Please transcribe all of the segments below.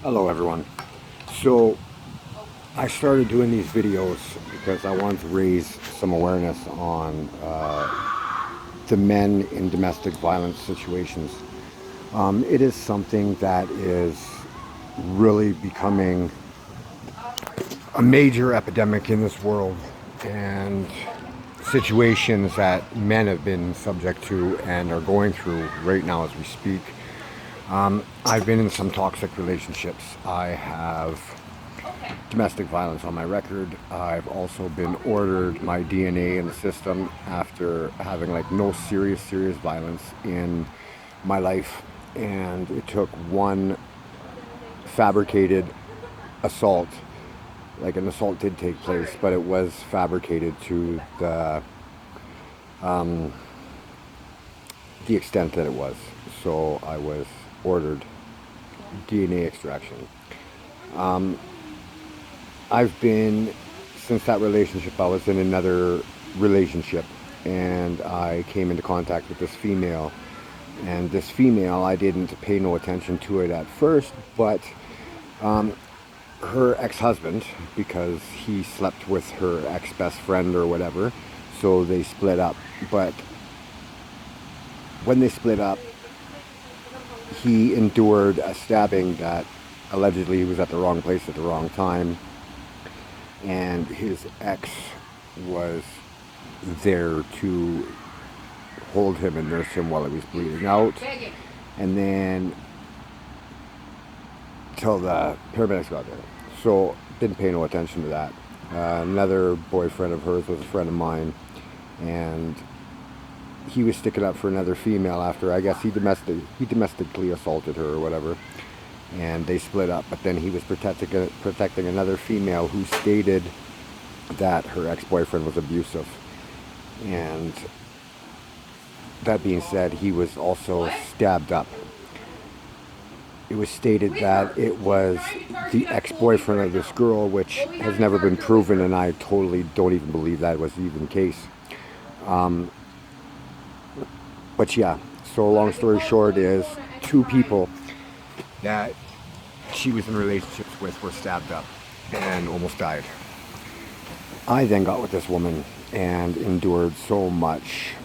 Hello everyone. So I started doing these videos because I wanted to raise some awareness on the men in domestic violence situations. It is something that is really becoming a major epidemic in this world, and situations that men have been subject to and are going through right now as we speak. I've been in some toxic relationships. I have domestic violence on my record. I've also been ordered my DNA in the system after having like no serious violence in my life, and it took one fabricated assault. Like, an assault did take place, but it was fabricated to the extent that it was. So I was ordered DNA extraction. I've been, since that relationship, I was in another relationship, and I came into contact with this female. And this female, I didn't pay no attention to it at first, but her ex-husband, because he slept with her ex-best friend or whatever, so they split up. But when they split up, he endured a stabbing that allegedly he was at the wrong place at the wrong time, and his ex was there to hold him and nurse him while he was bleeding out, and then till the paramedics got there. So didn't pay no attention to that. Another boyfriend of hers was a friend of mine, and he was sticking up for another female after, I guess, he domestically assaulted her or whatever, and they split up. But then he was protecting another female who stated that her ex-boyfriend was abusive. And that being said, he was also stabbed up. It was stated that it was the ex-boyfriend of this girl, which has never been proven, and I totally don't even believe that was even the case. But yeah, so long story short is, two people that she was in relationships with were stabbed up and almost died. I then got with this woman and endured so much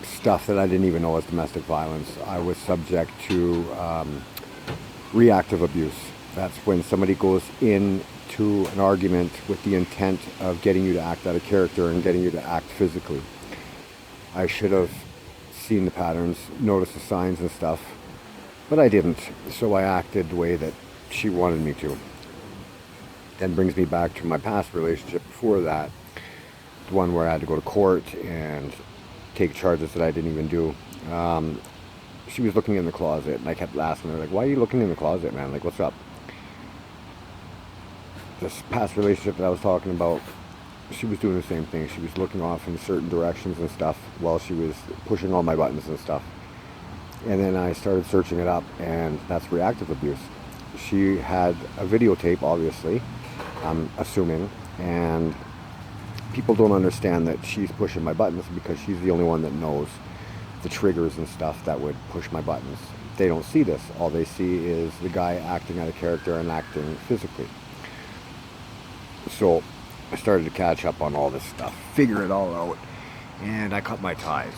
stuff that I didn't even know was domestic violence. I was subject to reactive abuse. That's when somebody goes into an argument with the intent of getting you to act out of character and getting you to act physically. I should have seen the patterns, noticed the signs and stuff, but I didn't. So I acted the way that she wanted me to. Then brings me back to my past relationship before that, the one where I had to go to court and take charges that I didn't even do. She was looking in the closet, and I kept asking her, like, why are you looking in the closet, man? Like, what's up? This past relationship that I was talking about, she was doing the same thing. She was looking off in certain directions and stuff while she was pushing all my buttons and stuff. And then I started searching it up, and that's reactive abuse. She had a videotape, obviously, I'm assuming, and people don't understand that she's pushing my buttons because she's the only one that knows the triggers and stuff that would push my buttons. They don't see this. All they see is the guy acting out of character and acting physically. So I started to catch up on all this stuff, figure it all out, and I cut my ties.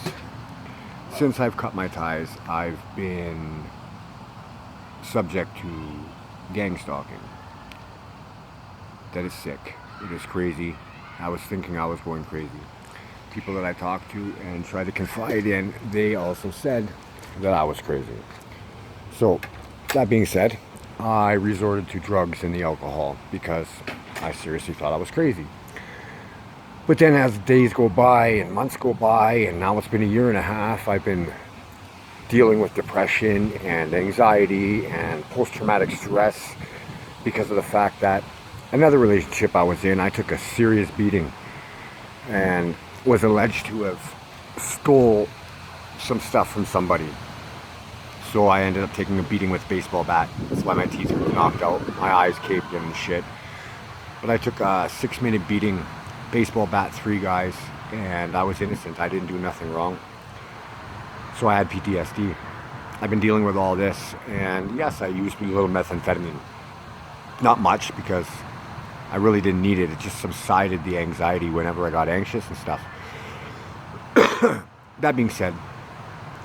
Since I've cut my ties, I've been subject to gang stalking. That is sick. It is crazy. I was thinking I was going crazy. People that I talked to and tried to confide in, they also said that I was crazy. So, that being said, I resorted to drugs and the alcohol because I seriously thought I was crazy. But then as days go by and months go by, and now it's been a year and a half, I've been dealing with depression and anxiety and post-traumatic stress because of the fact that another relationship I was in, I took a serious beating and was alleged to have stole some stuff from somebody. So I ended up taking a beating with a baseball bat. That's why my teeth were knocked out, my eyes caved in and shit. But I took a 6-minute beating, baseball bat, 3 guys, and I was innocent. I didn't do nothing wrong. So I had PTSD. I've been dealing with all this, and yes, I used a little methamphetamine. Not much, because I really didn't need it. It just subsided the anxiety whenever I got anxious and stuff. That being said,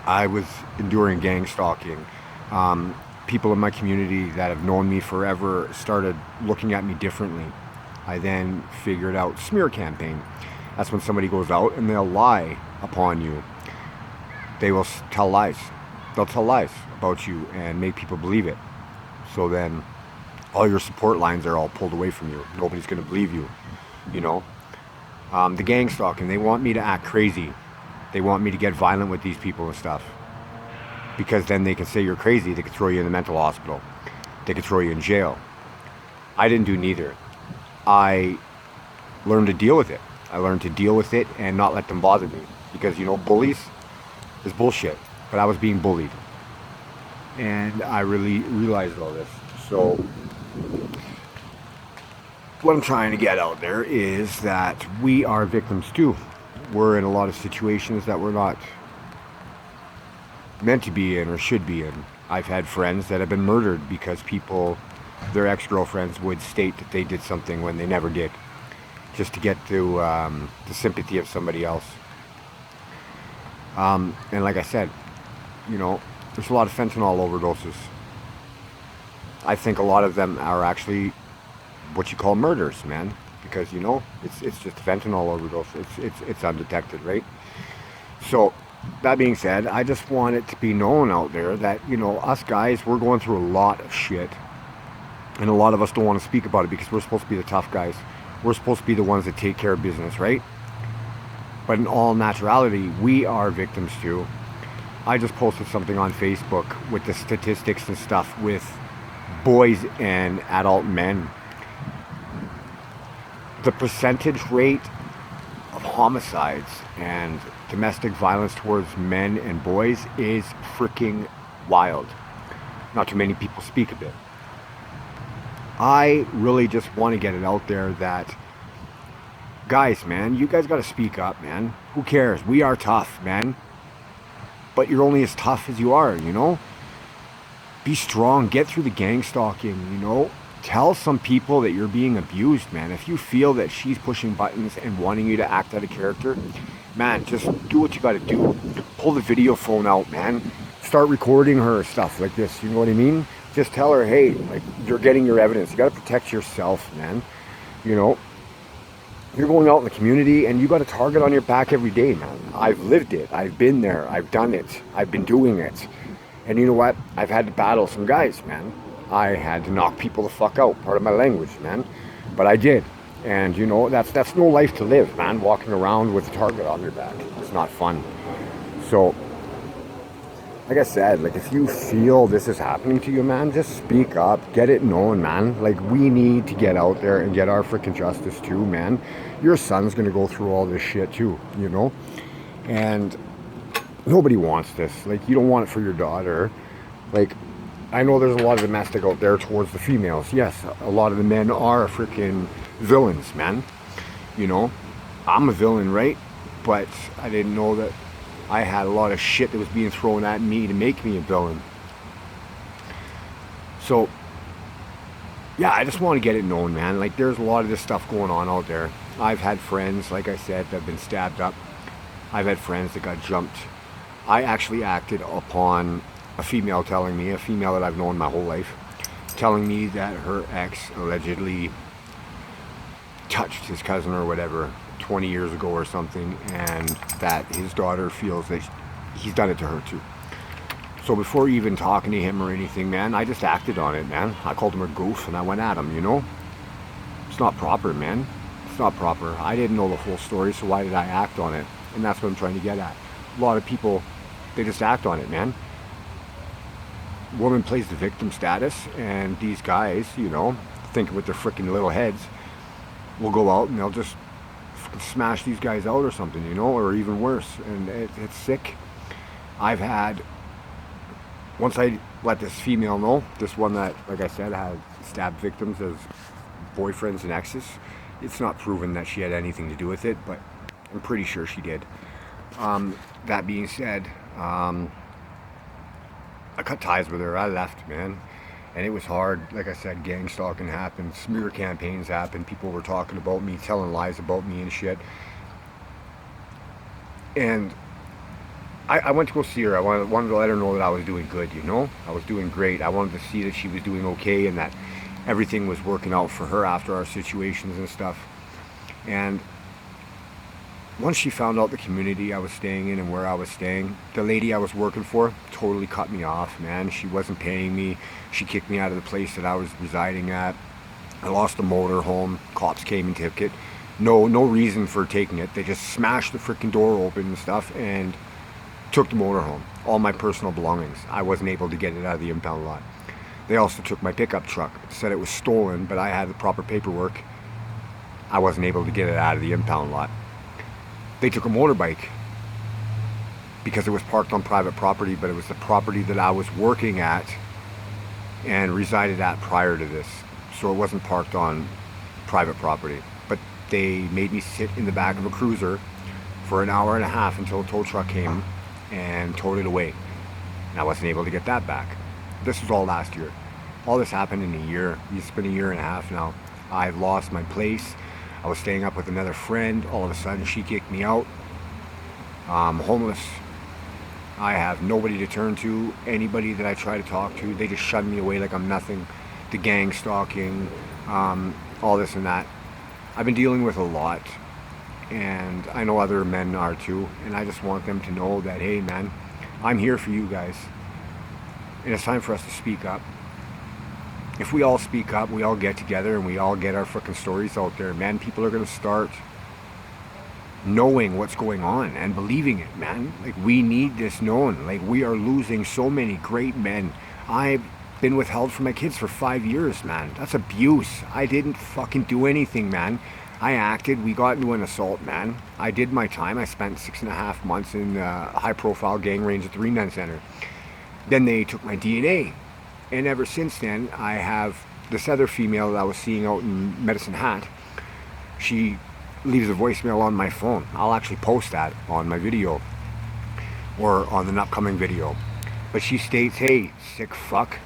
I was enduring gang stalking. People in my community that have known me forever started looking at me differently. I then figured out smear campaign. That's when somebody goes out and they'll lie upon you. They will tell lies. They'll tell lies about you and make people believe it. So then all your support lines are all pulled away from you. Nobody's going to believe you, you know. The gang stalking, they want me to act crazy. They want me to get violent with these people and stuff. Because then they can say you're crazy. They can throw you in the mental hospital. They can throw you in jail. I didn't do neither. I learned to deal with it. I learned to deal with it and not let them bother me. Because, you know, bullies is bullshit. But I was being bullied. And I really realized all this. So what I'm trying to get out there is that we are victims too. We're in a lot of situations that we're not meant to be in or should be in. I've had friends that have been murdered because people, their ex-girlfriends, would state that they did something when they never did, just to get to the sympathy of somebody else. And like I said, you know, there's a lot of fentanyl overdoses. I think a lot of them are actually what you call murders, man, because, you know, it's just fentanyl overdose. It's undetected, right? So that being said, I just want it to be known out there that, you know, us guys, we're going through a lot of shit, and a lot of us don't want to speak about it because we're supposed to be the tough guys. We're supposed to be the ones that take care of business, right? But in all naturality, we are victims too. I just posted something on Facebook with the statistics and stuff with boys and adult men. The percentage rate of homicides and domestic violence towards men and boys is freaking wild. Not too many people speak of it. I really just want to get it out there that, guys, man, you guys got to speak up, man. Who cares? We are tough, man. But you're only as tough as you are, you know? Be strong. Get through the gang stalking, you know? Tell some people that you're being abused, man. If you feel that she's pushing buttons and wanting you to act out of character, man, just do what you got to do. Pull the video phone out, man. Start recording her stuff like this, you know what I mean? Just tell her, hey, like, you're getting your evidence. You got to protect yourself, man. You know? You're going out in the community and you got a target on your back every day, man. I've lived it. I've been there. I've done it. I've been doing it. And you know what? I've had to battle some guys, man. I had to knock people the fuck out. Part of my language, man. But I did. And you know, that's no life to live, man. Walking around with a target on your back. It's not fun. So, like I said, like, if you feel this is happening to you, man, just speak up, get it known, man. Like, we need to get out there and get our freaking justice too, man. Your son's gonna go through all this shit too, you know? And nobody wants this. Like, you don't want it for your daughter. Like, I know there's a lot of domestic out there towards the females. Yes, a lot of the men are freaking villains, man. You know? I'm a villain, right? But I didn't know that I had a lot of shit that was being thrown at me to make me a villain. So, yeah, I just want to get it known, man. Like, there's a lot of this stuff going on out there. I've had friends, like I said, that have been stabbed up. I've had friends that got jumped. I actually acted upon a female telling me, a female that I've known my whole life, telling me that her ex allegedly touched his cousin or whatever 20 years ago or something, and that his daughter feels that he's done it to her too. So before even talking to him or anything, man, I just acted on it, man. I called him a goof and I went at him, you know? It's not proper, man. It's not proper. I didn't know the whole story, so why did I act on it? And that's what I'm trying to get at. A lot of people, they just act on it, man. Woman plays the victim status, and these guys, you know, thinking with their freaking little heads, will go out and they'll just smash these guys out or something, you know, or even worse. And it's sick. I've had, once I let this female know, this one that, like I said, had stabbed victims as boyfriends and exes, it's not proven that she had anything to do with it, but I'm pretty sure she did. That being said, I cut ties with her. I left, man. And it was hard. Like I said, gang stalking happened, smear campaigns happened, people were talking about me, telling lies about me and shit. And I went to go see her. I wanted to let her know that I was doing good, you know? I was doing great. I wanted to see that she was doing okay and that everything was working out for her after our situations and stuff. And once she found out the community I was staying in and where I was staying, the lady I was working for totally cut me off, man. She wasn't paying me. She kicked me out of the place that I was residing at. I lost a motor home. Cops came and took it. No reason for taking it. They just smashed the freaking door open and stuff and took the motorhome, all my personal belongings. I wasn't able to get it out of the impound lot. They also took my pickup truck, said it was stolen, but I had the proper paperwork. I wasn't able to get it out of the impound lot. They took a motorbike because it was parked on private property, but it was the property that I was working at and resided at prior to this. So it wasn't parked on private property. But they made me sit in the back of a cruiser for an hour and a half until a tow truck came and towed it away. And I wasn't able to get that back. This was all last year. All this happened in a year. It's been a year and a half now. I've lost my place. I was staying up with another friend. All of a sudden she kicked me out. I'm homeless. I have nobody to turn to. Anybody that I try to talk to, they just shun me away like I'm nothing. The gang stalking, all this and that. I've been dealing with a lot. And I know other men are too, and I just want them to know that, hey man, I'm here for you guys, and it's time for us to speak up. If we all speak up, we all get together and we all get our freaking stories out there, man, people are going to start knowing what's going on and believing it, man. Like, we need this known. Like, we are losing so many great men. I've been withheld from my kids for 5 years, man. That's abuse. I didn't fucking do anything, man. I acted. We got into an assault, man. I did my time. I spent 6.5 months in a high-profile gang range at the Remand Center. Then they took my DNA. And ever since then, I have this other female that I was seeing out in Medicine Hat. She leaves a voicemail on my phone. I'll actually post that on my video or on an upcoming video. But she states, hey, sick fuck.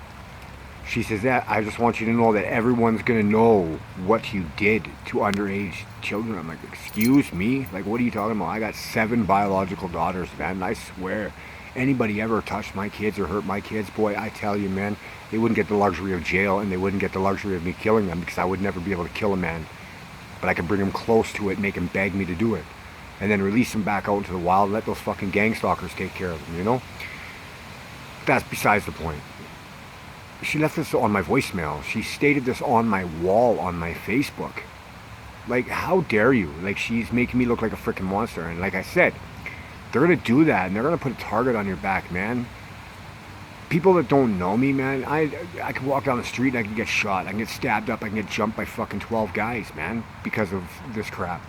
She says that I just want you to know that everyone's going to know what you did to underage children. I'm like, excuse me? Like, what are you talking about? I got 7 biological daughters, man. I swear, anybody ever touched my kids or hurt my kids, boy, I tell you, man, they wouldn't get the luxury of jail and they wouldn't get the luxury of me killing them, because I would never be able to kill a man. But I could bring him close to it, make him beg me to do it, and then release him back out into the wild and let those fucking gang stalkers take care of him, you know? That's besides the point. She left this on my voicemail. She stated this on my wall on my Facebook. Like, how dare you? Like, she's making me look like a freaking monster. And like I said, they're going to do that, and they're going to put a target on your back, man. People that don't know me, man, I can walk down the street and I can get shot. I can get stabbed up. I can get jumped by fucking 12 guys, man, because of this crap.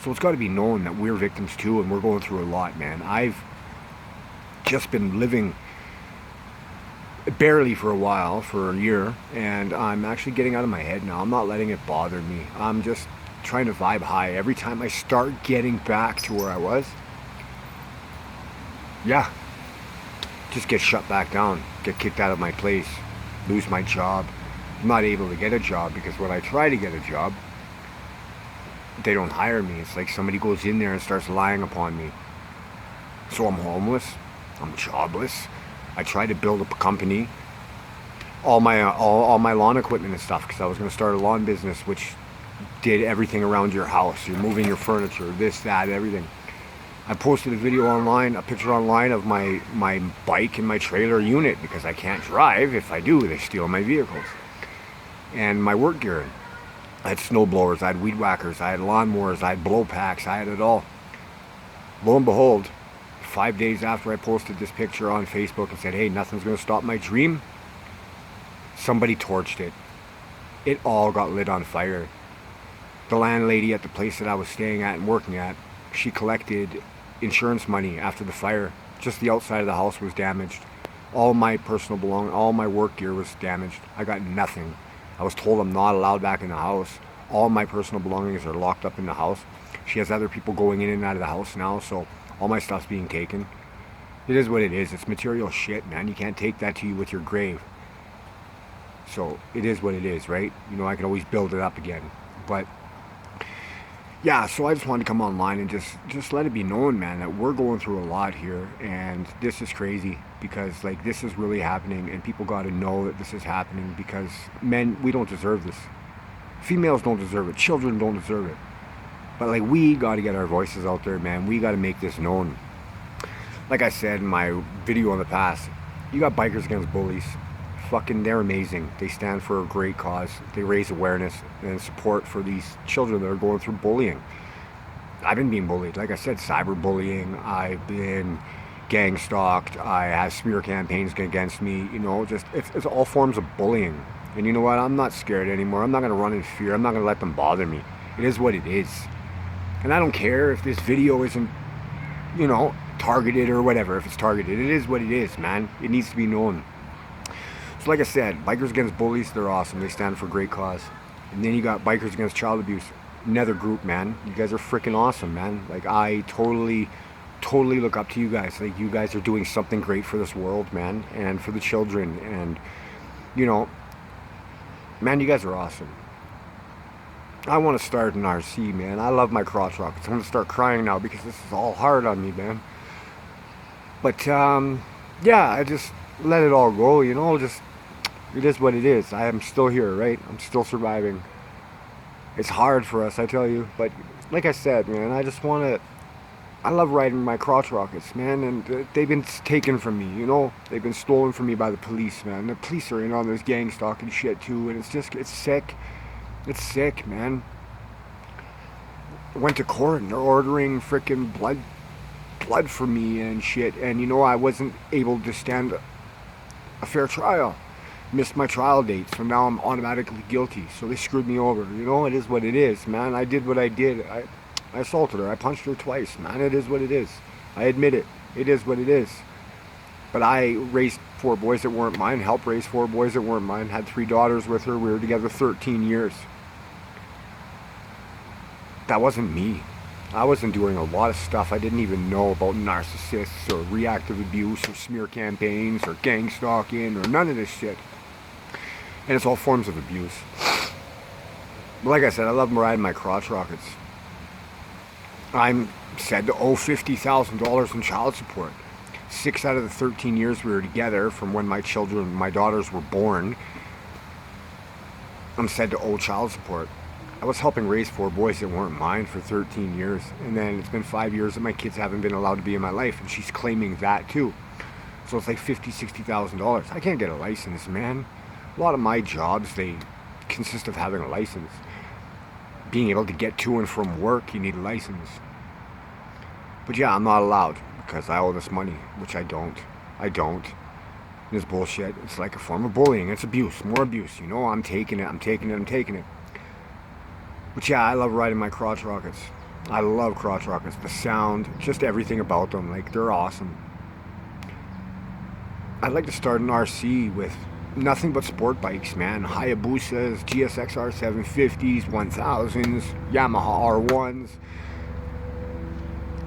So it's got to be known that we're victims too, and we're going through a lot, man. I've just been living barely for a while, for a year, and I'm actually getting out of my head now. I'm not letting it bother me. I'm just trying to vibe high. Every time I start getting back to where I was, yeah, just get shut back down, get kicked out of my place, lose my job. I'm not able to get a job because when I try to get a job, they don't hire me. It's like somebody goes in there and starts lying upon me. So I'm homeless, I'm jobless. I tried to build up a company, all my lawn equipment and stuff, because I was going to start a lawn business which did everything around your house. You're moving your furniture, this, that, everything. I posted a video online, a picture online of my bike and my trailer unit, because I can't drive. If I do, they steal my vehicles. And my work gear. I had snow blowers, I had weed whackers, I had lawnmowers, I had blow packs, I had it all. Lo and behold, 5 days after I posted this picture on Facebook and said, hey, nothing's going to stop my dream, somebody torched it. It all got lit on fire. The landlady at the place that I was staying at and working at, she collected insurance money after the fire. Just the outside of the house was damaged. All my personal belongings, all my work gear was damaged. I got nothing. I was told I'm not allowed back in the house. All my personal belongings are locked up in the house. She has other people going in and out of the house now, so all my stuff's being taken. It is what it is. It's material shit, man. You can't take that to you with your grave. So it is what it is, right? You know, I can always build it up again. But yeah, so I just wanted to come online and just let it be known, man, that we're going through a lot here, and this is crazy because like this is really happening, and people got to know that this is happening because men, we don't deserve this. Females don't deserve it. Children don't deserve it. But like we got to get our voices out there, man. We got to make this known. Like I said in my video in the past, you got Bikers Against Bullies. Fucking, they're amazing. They stand for a great cause. They raise awareness and support for these children that are going through bullying. I've been being bullied. Like I said, cyberbullying. I've been gang stalked. I have smear campaigns against me. You know, just it's all forms of bullying. And you know what? I'm not scared anymore. I'm not going to run in fear. I'm not going to let them bother me. It is what it is. And I don't care if this video isn't, you know, targeted or whatever. If it's targeted, it is what it is, man. It needs to be known. So like I said, Bikers Against Bullies, they're awesome. They stand for a great cause. And then you got Bikers Against Child Abuse. Another group, man. You guys are freaking awesome, man. Like, I totally look up to you guys. Like, you guys are doing something great for this world, man. And for the children. And, you know, man, you guys are awesome. I want to start an RC, man. I love my crotch rockets. I'm going to start crying now because this is all hard on me, man. But, yeah, I just let it all go, you know. Just, it is what it is. I am still here, right? I'm still surviving. It's hard for us, I tell you. But, like I said, man, I just want to... I love riding my crotch rockets, man. And they've been taken from me, you know. They've been stolen from me by the police, man. The police are in on this gang stalking shit, too. And it's just, it's sick. It's sick, man. I went to court and they're ordering freaking blood for me and shit. And you know, I wasn't able to stand a fair trial. Missed my trial date, so now I'm automatically guilty. So they screwed me over. You know, it is what it is, man. I did what I did. I assaulted her. I punched her twice, man. It is what it is. I admit it. It is what it is. But I raised 4 boys that weren't mine. Helped raise 4 boys that weren't mine. Had 3 daughters with her. We were together 13 years. That wasn't me. I wasn't doing a lot of stuff I didn't even know about narcissists or reactive abuse or smear campaigns or gang stalking or none of this shit. And it's all forms of abuse. But like I said, I love riding my crotch rockets. I'm said to owe $50,000 in child support. 6 out of the 13 years we were together, from when my daughters were born, I'm said to owe child support. I was helping raise 4 boys that weren't mine for 13 years. And then it's been 5 years that my kids haven't been allowed to be in my life. And she's claiming that too. So it's like $50,000, $60,000. I can't get a license, man. A lot of my jobs, they consist of having a license. Being able to get to and from work, you need a license. But yeah, I'm not allowed because I owe this money, which I don't. This bullshit. It's like a form of bullying. It's abuse. More abuse. You know, I'm taking it. But yeah, I love riding my crotch rockets. I love crotch rockets. The sound, just everything about them. Like, they're awesome. I'd like to start an RC with nothing but sport bikes, man. Hayabusas, GSXR 750s, 1000s, Yamaha R1s.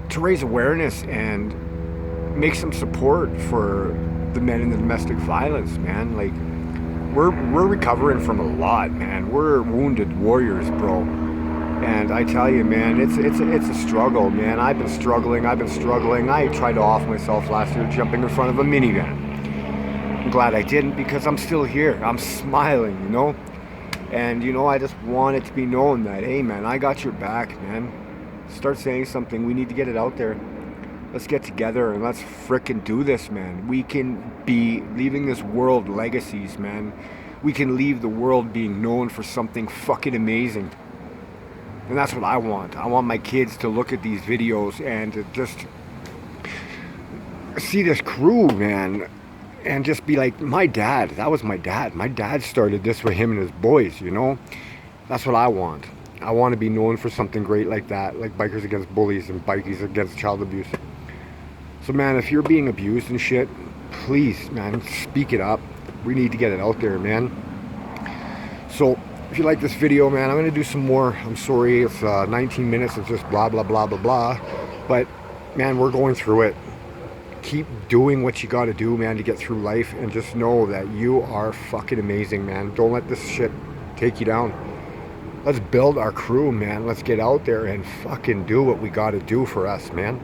To raise awareness and make some support for the men in the domestic violence, man. Like, we're recovering from a lot, man. We're wounded warriors, bro. And I tell you, man, it's a struggle, man. I've been struggling. I tried to off myself last year jumping in front of a minivan. I'm glad I didn't, because I'm still here. I'm smiling, you know? And, you know, I just want it to be known that, hey, man, I got your back, man. Start saying something. We need to get it out there. Let's get together and let's frickin' do this, man. We can be leaving this world legacies, man. We can leave the world being known for something fucking amazing. And that's what I want. I want my kids to look at these videos and to just see this crew, man, and just be like, my dad, that was my dad. My dad started this with him and his boys, you know? That's what I want. I want to be known for something great like that, like Bikers Against Bullies and Bikies Against Child Abuse. So, man, if you're being abused and shit, please, man, speak it up. We need to get it out there, man. So, if you like this video, man, I'm going to do some more. I'm sorry, it's 19 minutes of just blah, blah, blah, blah, blah. But, man, we're going through it. keep doing what you got to do, man, to get through life, and just know that you are fucking amazing, man. Don't let this shit take you down. Let's build our crew, man. Let's get out there and fucking do what we got to do for us, man.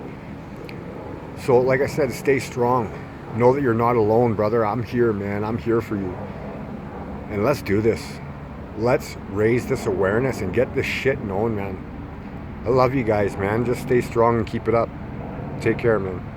So, like I said, stay strong. Know that you're not alone, brother. I'm here, man. I'm here for you. And let's do this. Let's raise this awareness and get this shit known, man. I love you guys, man. Just stay strong and keep it up. Take care, man.